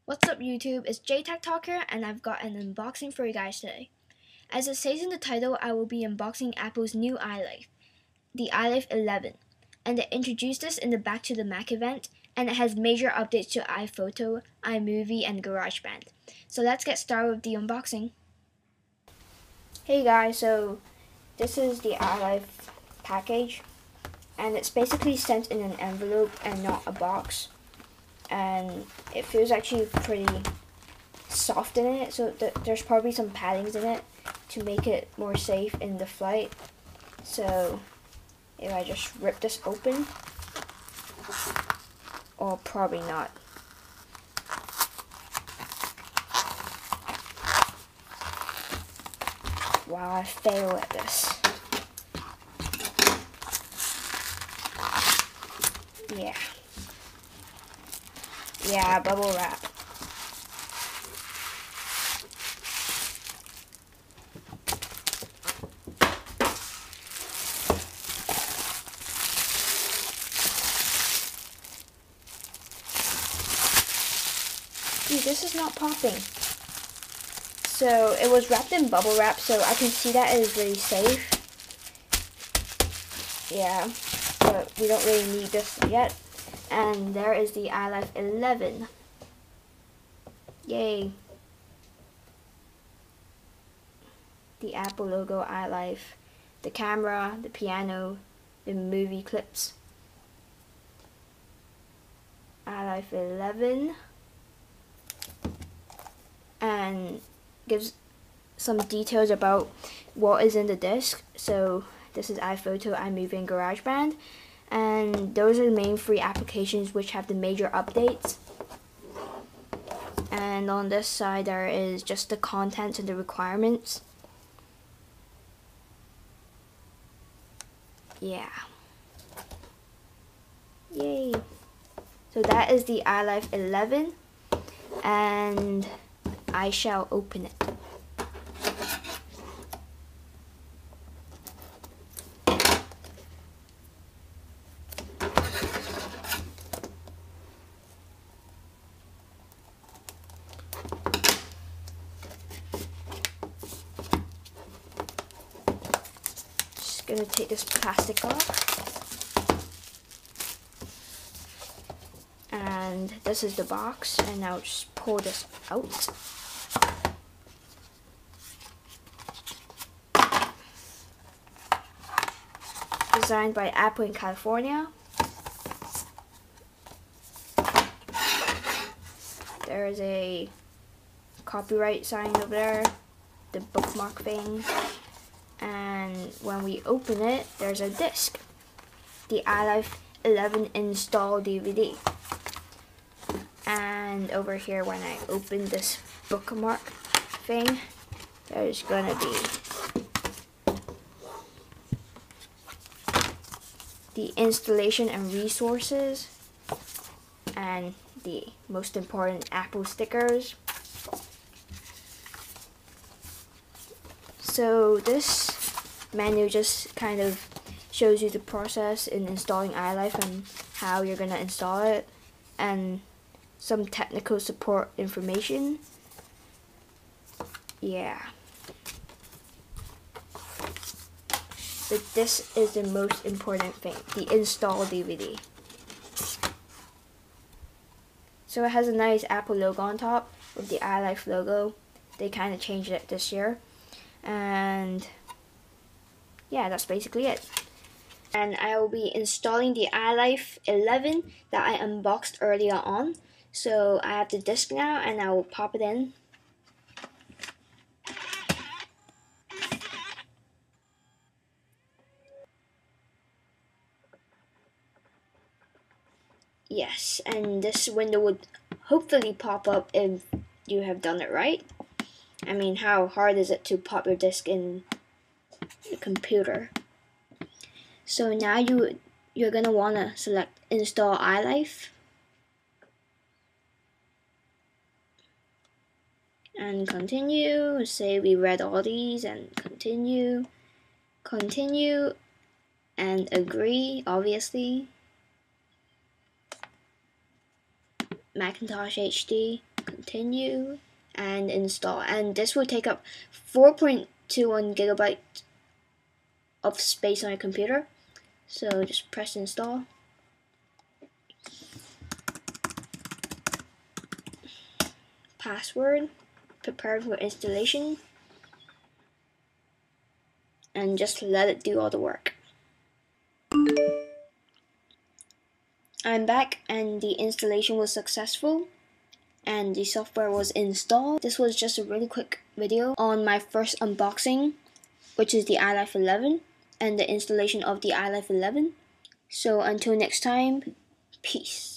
What's up YouTube, it's JTech Talker and I've got an unboxing for you guys today. As it says in the title, I will be unboxing Apple's new iLife, the iLife'11. And they introduced this in the Back to the Mac event, and it has major updates to iPhoto, iMovie, and GarageBand. So let's get started with the unboxing. Hey guys, so this is the iLife package, and it's basically sent in an envelope and not a box. And it feels actually pretty soft in it, so there's probably some paddings in it to make it more safe in the flight. So if I just rip this open, or probably not. Wow, I fail at this. Yeah, bubble wrap. Dude, this is not popping. So it was wrapped in bubble wrap, so I can see that it is really safe. Yeah, but we don't really need this yet. And there is the iLife'11. Yay. The Apple logo, iLife, the camera, the piano, the movie clips. iLife'11. And gives some details about what is in the disc. So this is iPhoto, iMovie, and GarageBand. And those are the main free applications which have the major updates. And on this side there is just the contents and the requirements. Yeah. Yay. So that is the iLife'11, and I shall open it. Gonna take this plastic off, and this is the box, and now just pull this out. Designed by Apple in California. There is a copyright sign over there, the bookmark thing. And when we open it, there's a disc, the iLife'11 install DVD. And over here, when I open this bookmark thing, there's gonna be the installation and resources, and the most important Apple stickers. So this menu just kind of shows you the process in installing iLife and how you're going to install it, and some technical support information. Yeah. But this is the most important thing, the install DVD. So it has a nice Apple logo on top with the iLife logo. They kind of changed it this year. And yeah, that's basically it. And I will be installing the iLife'11 that I unboxed earlier on. So I have the disc now, and I will pop it in. Yes, and this window would hopefully pop up if you have done it right. I mean, how hard is it to pop your disc in the computer? So now you're gonna wanna select install iLife, and continue. Say we read all these, and continue, and agree, obviously. Macintosh HD, continue and install, and this will take up 4.21 gigabytes of space on your computer. So just press install. Password, prepare for installation, and just let it do all the work. I'm back and the installation was successful and the software was installed. This was just a really quick video on my first unboxing, which is the iLife'11 and the installation of the iLife'11. So until next time, peace.